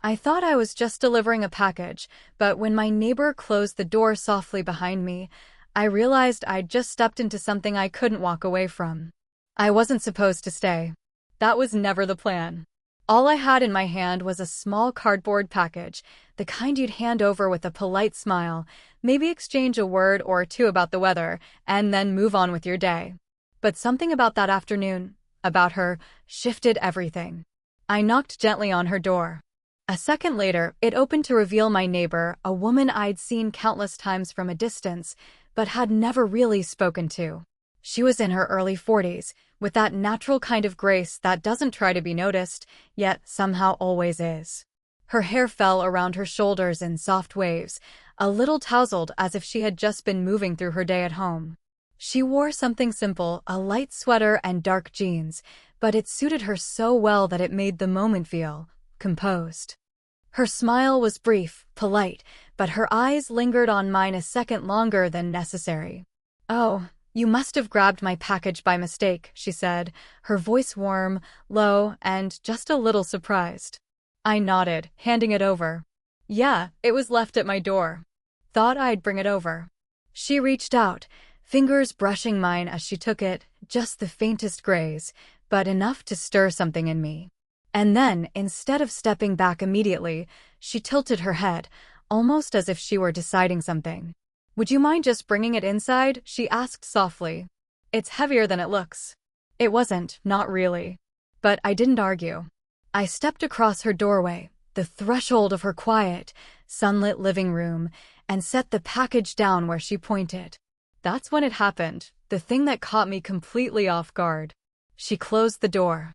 I thought I was just delivering a package, but when my neighbor closed the door softly behind me, I realized I'd just stepped into something I couldn't walk away from. I wasn't supposed to stay. That was never the plan. All I had in my hand was a small cardboard package, the kind you'd hand over with a polite smile, maybe exchange a word or two about the weather, and then move on with your day. But something about that afternoon, about her, shifted everything. I knocked gently on her door. A second later, it opened to reveal my neighbor, a woman I'd seen countless times from a distance, but had never really spoken to. She was in her early 40s, with that natural kind of grace that doesn't try to be noticed, yet somehow always is. Her hair fell around her shoulders in soft waves, a little tousled as if she had just been moving through her day at home. She wore something simple, a light sweater and dark jeans, but it suited her so well that it made the moment feel composed. Her smile was brief, polite, but her eyes lingered on mine a second longer than necessary. "Oh, you must have grabbed my package by mistake," she said, her voice warm, low, and just a little surprised. I nodded, handing it over. "Yeah, it was left at my door. Thought I'd bring it over." She reached out, fingers brushing mine as she took it, just the faintest graze, but enough to stir something in me. And then, instead of stepping back immediately, she tilted her head, almost as if she were deciding something. "Would you mind just bringing it inside?" she asked softly. "It's heavier than it looks." It wasn't, not really. But I didn't argue. I stepped across her doorway, the threshold of her quiet, sunlit living room, and set the package down where she pointed. That's when it happened, the thing that caught me completely off guard. She closed the door.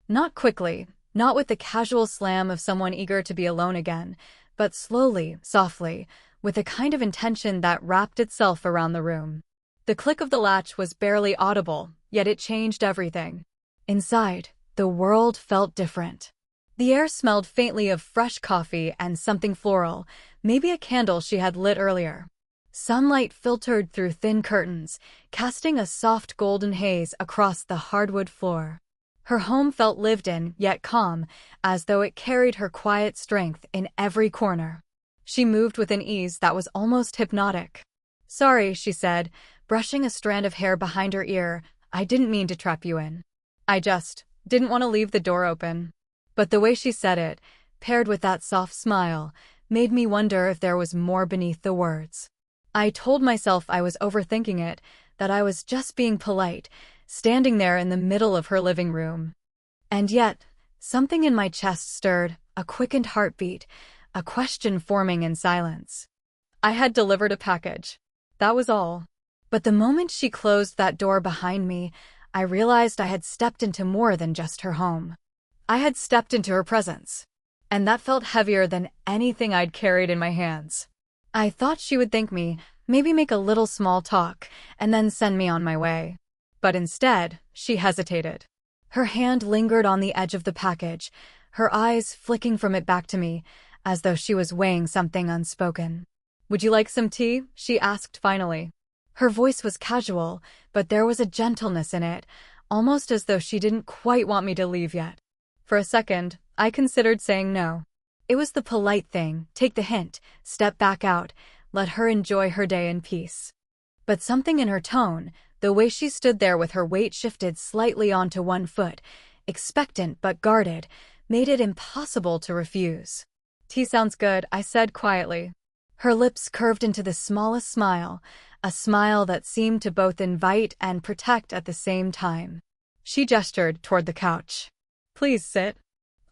Not quickly, not with the casual slam of someone eager to be alone again, but slowly, softly, with a kind of intention that wrapped itself around the room. The click of the latch was barely audible, yet it changed everything. Inside, the world felt different. The air smelled faintly of fresh coffee and something floral, maybe a candle she had lit earlier. Sunlight filtered through thin curtains, casting a soft golden haze across the hardwood floor. Her home felt lived in, yet calm, as though it carried her quiet strength in every corner. She moved with an ease that was almost hypnotic. "Sorry," she said, brushing a strand of hair behind her ear. "I didn't mean to trap you in. I just didn't want to leave the door open." But the way she said it, paired with that soft smile, made me wonder if there was more beneath the words. I told myself I was overthinking it, that I was just being polite, standing there in the middle of her living room. And yet, something in my chest stirred, a quickened heartbeat, a question forming in silence. I had delivered a package. That was all. But the moment she closed that door behind me, I realized I had stepped into more than just her home. I had stepped into her presence. And that felt heavier than anything I'd carried in my hands. I thought she would thank me, maybe make a little small talk, and then send me on my way. But instead, she hesitated. Her hand lingered on the edge of the package, her eyes flicking from it back to me, as though she was weighing something unspoken. "Would you like some tea?" she asked finally. Her voice was casual, but there was a gentleness in it, almost as though she didn't quite want me to leave yet. For a second, I considered saying no. It was the polite thing, take the hint, step back out, let her enjoy her day in peace. But something in her tone, the way she stood there with her weight shifted slightly onto one foot, expectant but guarded, made it impossible to refuse. "Tea sounds good," I said quietly. Her lips curved into the smallest smile, a smile that seemed to both invite and protect at the same time. She gestured toward the couch. "Please sit.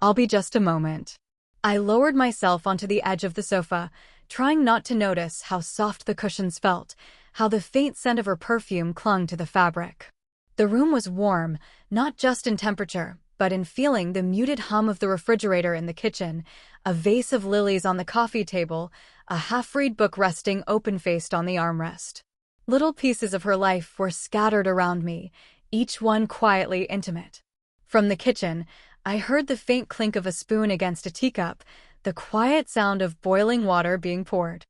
I'll be just a moment." I lowered myself onto the edge of the sofa, trying not to notice how soft the cushions felt, how the faint scent of her perfume clung to the fabric. The room was warm, not just in temperature, but in feeling, the muted hum of the refrigerator in the kitchen, a vase of lilies on the coffee table, a half-read book resting open-faced on the armrest. Little pieces of her life were scattered around me, each one quietly intimate. From the kitchen, I heard the faint clink of a spoon against a teacup, the quiet sound of boiling water being poured.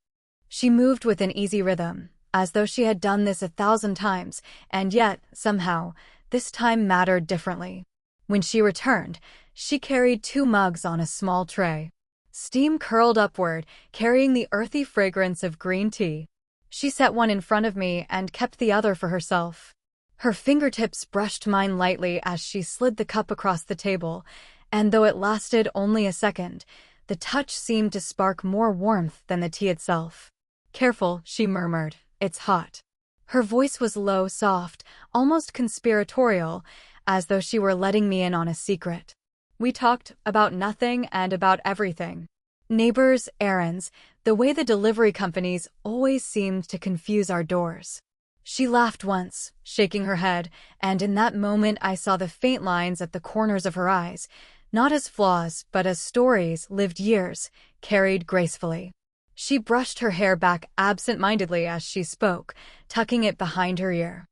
She moved with an easy rhythm, as though she had done this 1,000 times, and yet, somehow, this time mattered differently. When she returned, she carried 2 mugs on a small tray. Steam curled upward, carrying the earthy fragrance of green tea. She set one in front of me and kept the other for herself. Her fingertips brushed mine lightly as she slid the cup across the table, and though it lasted only a second, the touch seemed to spark more warmth than the tea itself. "Careful," she murmured. "It's hot." Her voice was low, soft, almost conspiratorial, as though she were letting me in on a secret. We talked about nothing and about everything. Neighbors, errands, the way the delivery companies always seemed to confuse our doors. She laughed once, shaking her head, and in that moment I saw the faint lines at the corners of her eyes, not as flaws, but as stories, lived years, carried gracefully. She brushed her hair back absent-mindedly as she spoke, tucking it behind her ear.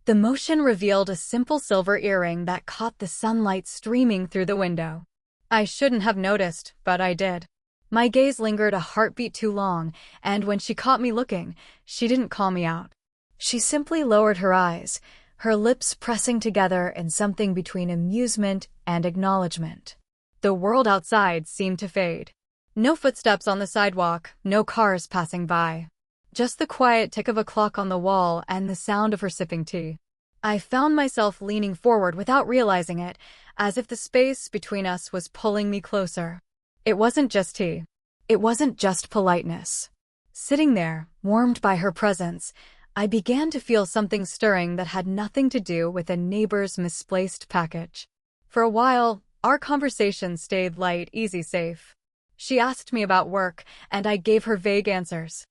The motion revealed a simple silver earring that caught the sunlight streaming through the window. I shouldn't have noticed, but I did. My gaze lingered a heartbeat too long, and when she caught me looking, she didn't call me out. She simply lowered her eyes, her lips pressing together in something between amusement and acknowledgement. The world outside seemed to fade. No footsteps on the sidewalk, no cars passing by. Just the quiet tick of a clock on the wall and the sound of her sipping tea. I found myself leaning forward without realizing it, as if the space between us was pulling me closer. It wasn't just tea. It wasn't just politeness. Sitting there, warmed by her presence, I began to feel something stirring that had nothing to do with a neighbor's misplaced package. For a while, our conversation stayed light, easy, safe. She asked me about work, and I gave her vague answers.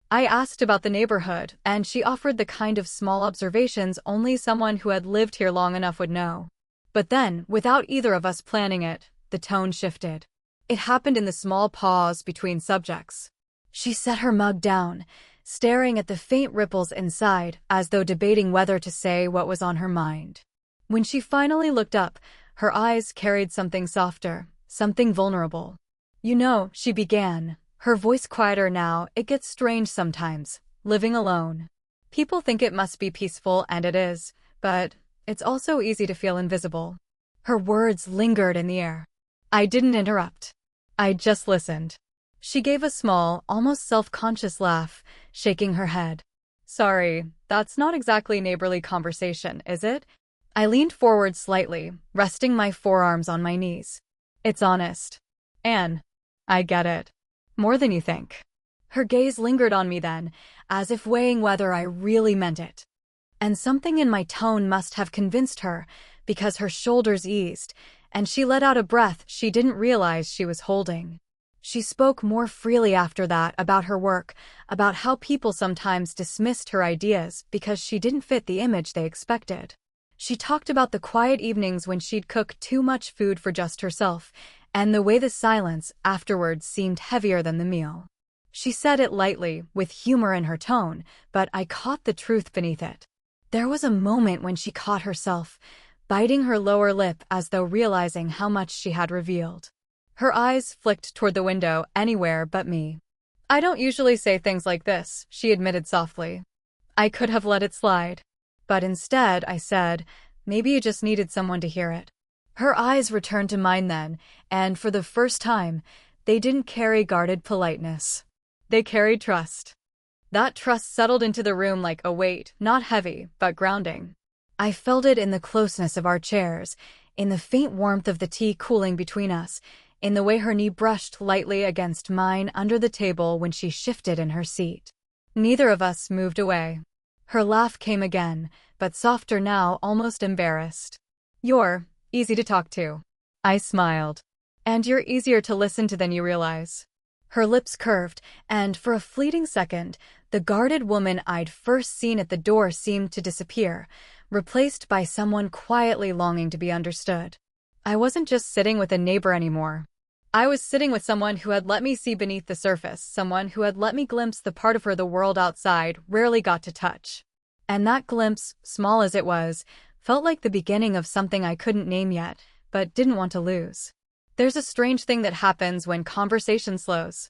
I asked about the neighborhood, and she offered the kind of small observations only someone who had lived here long enough would know. But then, without either of us planning it, the tone shifted. It happened in the small pause between subjects. She set her mug down, staring at the faint ripples inside, as though debating whether to say what was on her mind. When she finally looked up, her eyes carried something softer, something vulnerable. "You know," she began, her voice quieter now. "It gets strange sometimes, living alone. People think it must be peaceful, and it is, but it's also easy to feel invisible." Her words lingered in the air. I didn't interrupt. I just listened. She gave a small, almost self-conscious laugh, shaking her head. "Sorry, that's not exactly neighborly conversation, is it?" I leaned forward slightly, resting my forearms on my knees. "It's honest. Anne, I get it. More than you think." Her gaze lingered on me then, as if weighing whether I really meant it. And something in my tone must have convinced her, because her shoulders eased, and she let out a breath she didn't realize she was holding. She spoke more freely after that about her work, about how people sometimes dismissed her ideas because she didn't fit the image they expected. She talked about the quiet evenings when she'd cook too much food for just herself, and the way the silence afterwards seemed heavier than the meal. She said it lightly, with humor in her tone, but I caught the truth beneath it. There was a moment when she caught herself, biting her lower lip as though realizing how much she had revealed. Her eyes flicked toward the window, anywhere but me. "I don't usually say things like this," she admitted softly. I could have let it slide. But instead, I said, "Maybe you just needed someone to hear it." Her eyes returned to mine then, and for the first time, they didn't carry guarded politeness. They carried trust. That trust settled into the room like a weight, not heavy, but grounding. I felt it in the closeness of our chairs, in the faint warmth of the tea cooling between us, in the way her knee brushed lightly against mine under the table when she shifted in her seat. Neither of us moved away. Her laugh came again, but softer now, almost embarrassed. "You're easy to talk to." I smiled. "And you're easier to listen to than you realize." Her lips curved, and for a fleeting second, the guarded woman I'd first seen at the door seemed to disappear, replaced by someone quietly longing to be understood. I wasn't just sitting with a neighbor anymore. I was sitting with someone who had let me see beneath the surface, someone who had let me glimpse the part of her the world outside rarely got to touch. And that glimpse, small as it was, felt like the beginning of something I couldn't name yet, but didn't want to lose. There's a strange thing that happens when conversation slows.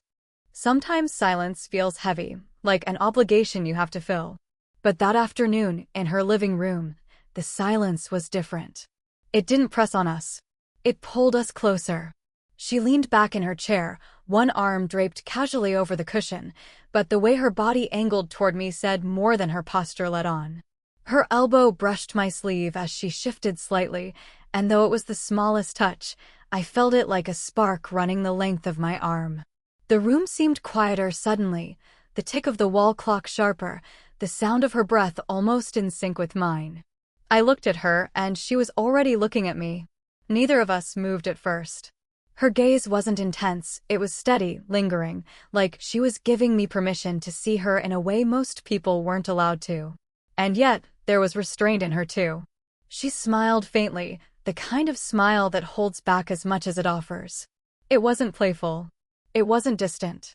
Sometimes silence feels heavy, like an obligation you have to fill. But that afternoon, in her living room, the silence was different. It didn't press on us. It pulled us closer. She leaned back in her chair, one arm draped casually over the cushion, but the way her body angled toward me said more than her posture let on. Her elbow brushed my sleeve as she shifted slightly, and though it was the smallest touch, I felt it like a spark running the length of my arm. The room seemed quieter suddenly, the tick of the wall clock sharper, the sound of her breath almost in sync with mine. I looked at her, and she was already looking at me. Neither of us moved at first. Her gaze wasn't intense, it was steady, lingering, like she was giving me permission to see her in a way most people weren't allowed to. And yet, there was restraint in her too. She smiled faintly, the kind of smile that holds back as much as it offers. It wasn't playful. It wasn't distant.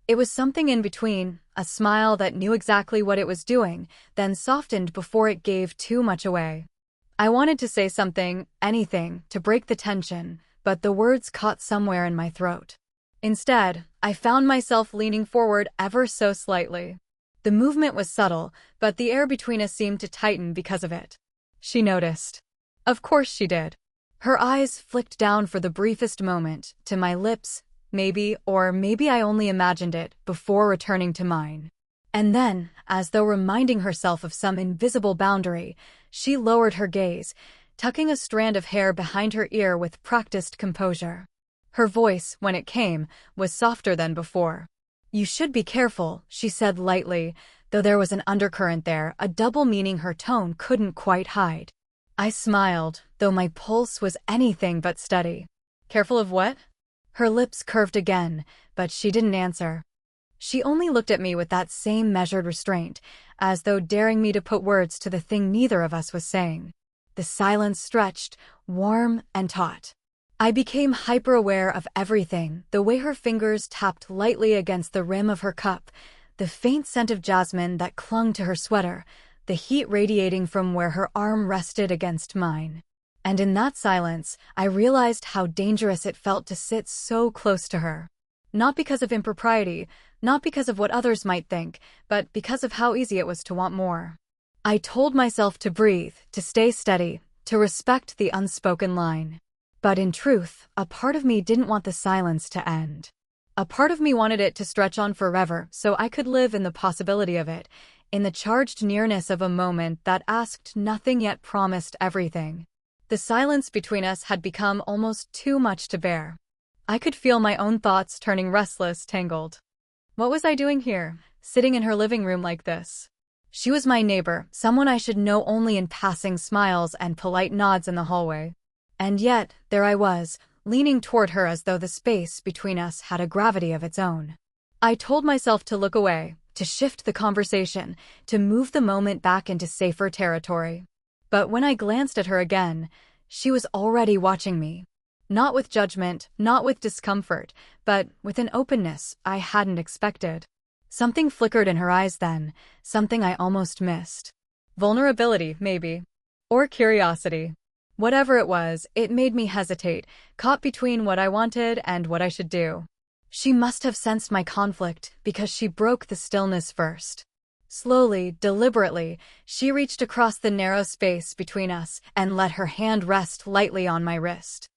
It was something in between, a smile that knew exactly what it was doing, then softened before it gave too much away. I wanted to say something, anything, to break the tension, but the words caught somewhere in my throat. Instead, I found myself leaning forward ever so slightly. The movement was subtle, but the air between us seemed to tighten because of it. She noticed. Of course she did. Her eyes flicked down for the briefest moment, to my lips, maybe, or maybe I only imagined it, before returning to mine. And then, as though reminding herself of some invisible boundary, she lowered her gaze, tucking a strand of hair behind her ear with practiced composure. Her voice, when it came, was softer than before. "You should be careful," she said lightly, though there was an undercurrent there, a double meaning her tone couldn't quite hide. I smiled, though my pulse was anything but steady. "Careful of what?" Her lips curved again, but she didn't answer. She only looked at me with that same measured restraint, as though daring me to put words to the thing neither of us was saying. The silence stretched, warm and taut. I became hyper-aware of everything, the way her fingers tapped lightly against the rim of her cup, the faint scent of jasmine that clung to her sweater, the heat radiating from where her arm rested against mine. And in that silence, I realized how dangerous it felt to sit so close to her. Not because of impropriety, not because of what others might think, but because of how easy it was to want more. I told myself to breathe, to stay steady, to respect the unspoken line. But in truth, a part of me didn't want the silence to end. A part of me wanted it to stretch on forever so I could live in the possibility of it, in the charged nearness of a moment that asked nothing yet promised everything. The silence between us had become almost too much to bear. I could feel my own thoughts turning restless, tangled. What was I doing here, sitting in her living room like this? She was my neighbor, someone I should know only in passing smiles and polite nods in the hallway. And yet, there I was, leaning toward her as though the space between us had a gravity of its own. I told myself to look away, to shift the conversation, to move the moment back into safer territory. But when I glanced at her again, she was already watching me. Not with judgment, not with discomfort, but with an openness I hadn't expected. Something flickered in her eyes then, something I almost missed. Vulnerability, maybe. Or curiosity. Whatever it was, it made me hesitate, caught between what I wanted and what I should do. She must have sensed my conflict, because she broke the stillness first. Slowly, deliberately, she reached across the narrow space between us and let her hand rest lightly on my wrist.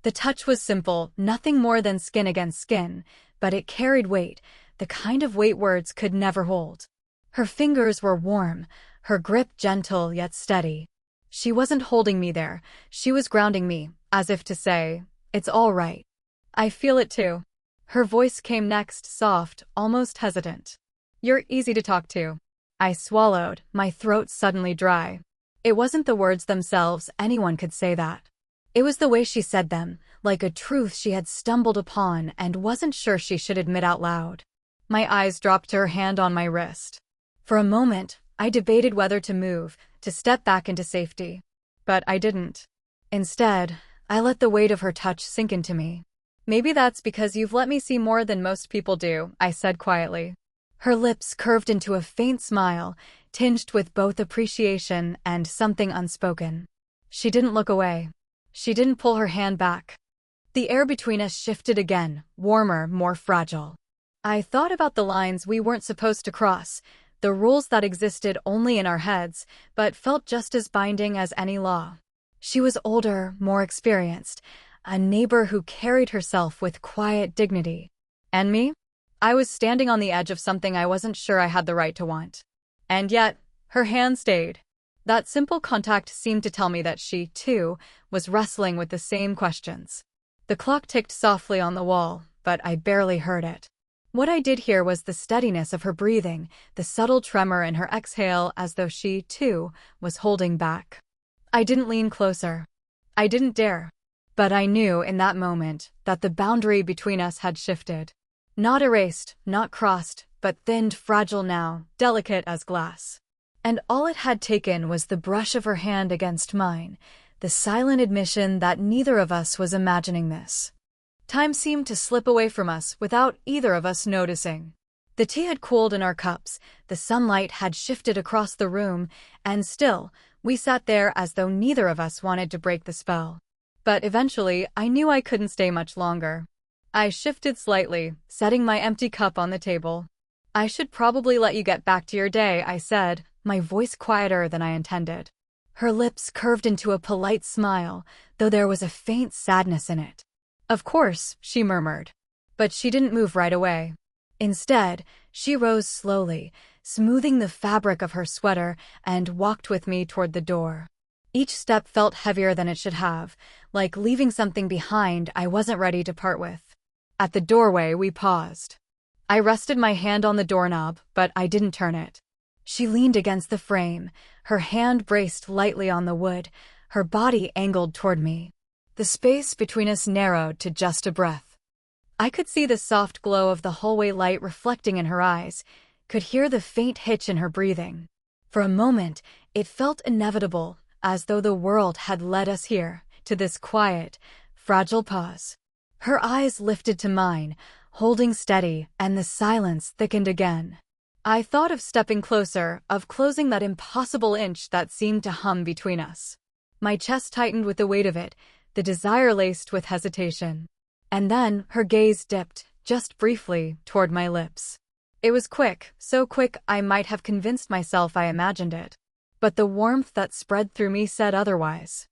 The touch was simple, nothing more than skin against skin, but it carried weight, the kind of weight words could never hold. Her fingers were warm, her grip gentle yet steady. She wasn't holding me there, she was grounding me, as if to say, "It's all right. I feel it too." Her voice came next, soft, almost hesitant. "You're easy to talk to." I swallowed, my throat suddenly dry. It wasn't the words themselves, anyone could say that. It was the way she said them, like a truth she had stumbled upon and wasn't sure she should admit out loud. My eyes dropped to her hand on my wrist. For a moment, I debated whether to move, to step back into safety. But I didn't. Instead, I let the weight of her touch sink into me. "Maybe that's because you've let me see more than most people do," I said quietly. Her lips curved into a faint smile, tinged with both appreciation and something unspoken. She didn't look away. She didn't pull her hand back. The air between us shifted again, warmer, more fragile. I thought about the lines we weren't supposed to cross, the rules that existed only in our heads, but felt just as binding as any law. She was older, more experienced. a neighbor who carried herself with quiet dignity. And me? I was standing on the edge of something I wasn't sure I had the right to want. And yet, her hand stayed. That simple contact seemed to tell me that she, too, was wrestling with the same questions. The clock ticked softly on the wall, but I barely heard it. What I did hear was the steadiness of her breathing, the subtle tremor in her exhale as though she, too, was holding back. I didn't lean closer. I didn't dare. But I knew in that moment that the boundary between us had shifted. Not erased, not crossed, but thinned, fragile now, delicate as glass. And all it had taken was the brush of her hand against mine, the silent admission that neither of us was imagining this. Time seemed to slip away from us without either of us noticing. The tea had cooled in our cups, the sunlight had shifted across the room, and still, we sat there as though neither of us wanted to break the spell. But eventually, I knew I couldn't stay much longer. I shifted slightly, setting my empty cup on the table. "I should probably let you get back to your day," I said, my voice quieter than I intended. Her lips curved into a polite smile, though there was a faint sadness in it. "Of course," she murmured. But she didn't move right away. Instead, she rose slowly, smoothing the fabric of her sweater, and walked with me toward the door. Each step felt heavier than it should have, like leaving something behind I wasn't ready to part with. At the doorway, we paused. I rested my hand on the doorknob, but I didn't turn it. She leaned against the frame, her hand braced lightly on the wood, her body angled toward me. The space between us narrowed to just a breath. I could see the soft glow of the hallway light reflecting in her eyes, could hear the faint hitch in her breathing. For a moment, it felt inevitable, as though the world had led us here, to this quiet, fragile pause. Her eyes lifted to mine, holding steady, and the silence thickened again. I thought of stepping closer, of closing that impossible inch that seemed to hum between us. My chest tightened with the weight of it, the desire laced with hesitation. And then her gaze dipped, just briefly, toward my lips. It was quick, so quick I might have convinced myself I imagined it. But the warmth that spread through me said otherwise.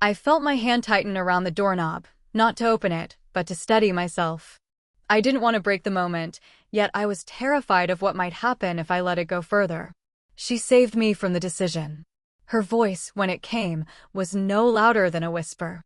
I felt my hand tighten around the doorknob, not to open it, but to steady myself. I didn't want to break the moment, yet I was terrified of what might happen if I let it go further. She saved me from the decision. Her voice, when it came, was no louder than a whisper.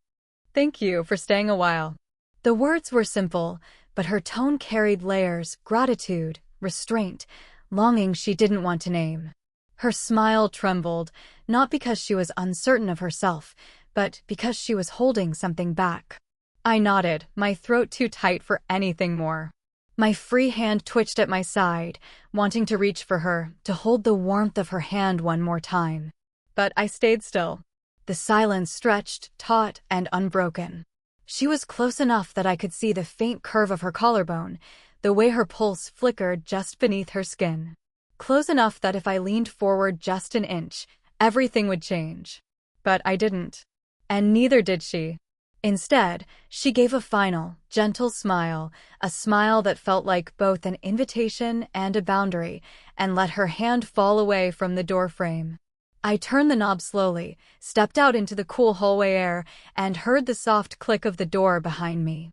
"Thank you for staying a while." The words were simple, but her tone carried layers, gratitude, restraint, longing she didn't want to name. Her smile trembled, not because she was uncertain of herself, but because she was holding something back. I nodded, my throat too tight for anything more. My free hand twitched at my side, wanting to reach for her, to hold the warmth of her hand one more time. But I stayed still. The silence stretched, taut, and unbroken. She was close enough that I could see the faint curve of her collarbone, the way her pulse flickered just beneath her skin. Close enough that if I leaned forward just an inch, everything would change. But I didn't. And neither did she. Instead, she gave a final, gentle smile, a smile that felt like both an invitation and a boundary, and let her hand fall away from the doorframe. I turned the knob slowly, stepped out into the cool hallway air, and heard the soft click of the door behind me.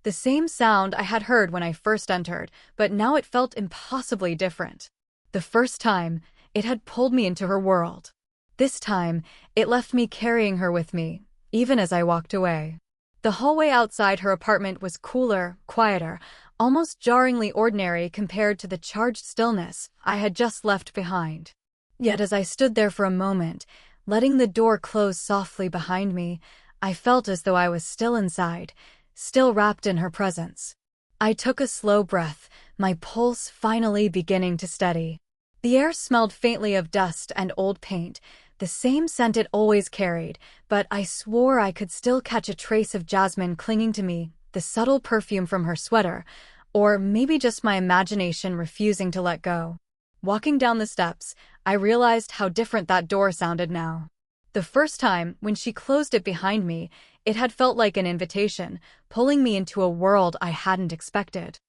The same sound I had heard when I first entered, but now it felt impossibly different. The first time, it had pulled me into her world. This time, it left me carrying her with me, even as I walked away. The hallway outside her apartment was cooler, quieter, almost jarringly ordinary compared to the charged stillness I had just left behind. Yet as I stood there for a moment, letting the door close softly behind me, I felt as though I was still inside, still wrapped in her presence. I took a slow breath, my pulse finally beginning to steady. The air smelled faintly of dust and old paint, the same scent it always carried, but I swore I could still catch a trace of jasmine clinging to me, the subtle perfume from her sweater, or maybe just my imagination refusing to let go. Walking down the steps, I realized how different that door sounded now. The first time, when she closed it behind me, it had felt like an invitation, pulling me into a world I hadn't expected.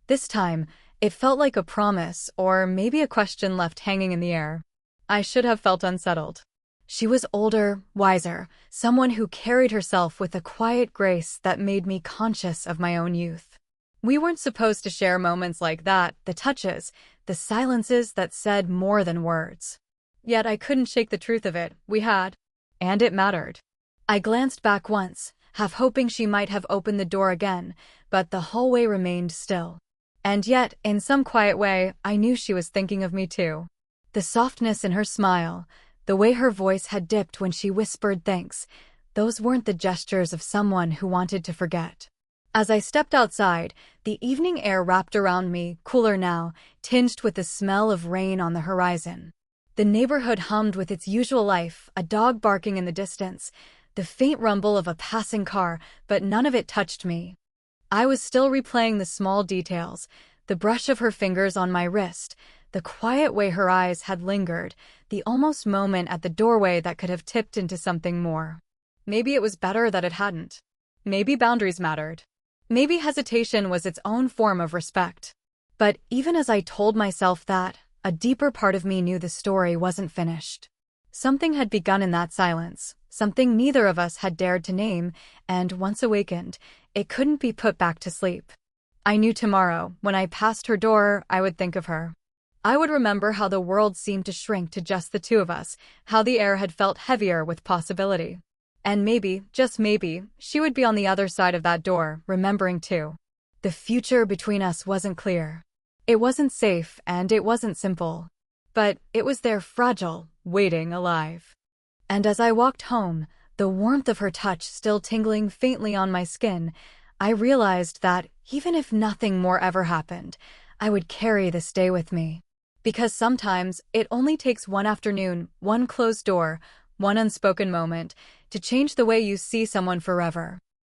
This time, it felt like a promise, or maybe a question left hanging in the air. I should have felt unsettled. She was older, wiser, someone who carried herself with a quiet grace that made me conscious of my own youth. We weren't supposed to share moments like that, the touches, the silences that said more than words. Yet I couldn't shake the truth of it, we had. And it mattered. I glanced back once, half hoping she might have opened the door again, but the hallway remained still. And yet, in some quiet way, I knew she was thinking of me too. The softness in her smile, the way her voice had dipped when she whispered thanks, those weren't the gestures of someone who wanted to forget. As I stepped outside, the evening air wrapped around me, cooler now, tinged with the smell of rain on the horizon. The neighborhood hummed with its usual life, a dog barking in the distance, the faint rumble of a passing car, but none of it touched me. I was still replaying the small details, the brush of her fingers on my wrist, the quiet way her eyes had lingered, the almost moment at the doorway that could have tipped into something more. Maybe it was better that it hadn't. Maybe boundaries mattered. Maybe hesitation was its own form of respect. But even as I told myself that, a deeper part of me knew the story wasn't finished. Something had begun in that silence, something neither of us had dared to name, and once awakened, it couldn't be put back to sleep. I knew tomorrow, when I passed her door, I would think of her. I would remember how the world seemed to shrink to just the two of us, how the air had felt heavier with possibility. And maybe, just maybe, she would be on the other side of that door, remembering too. The future between us wasn't clear. It wasn't safe, and it wasn't simple. But it was there, fragile, waiting, alive. And as I walked home, the warmth of her touch still tingling faintly on my skin, I realized that, even if nothing more ever happened, I would carry this day with me. Because sometimes, it only takes one afternoon, one closed door, one unspoken moment, to change the way you see someone forever.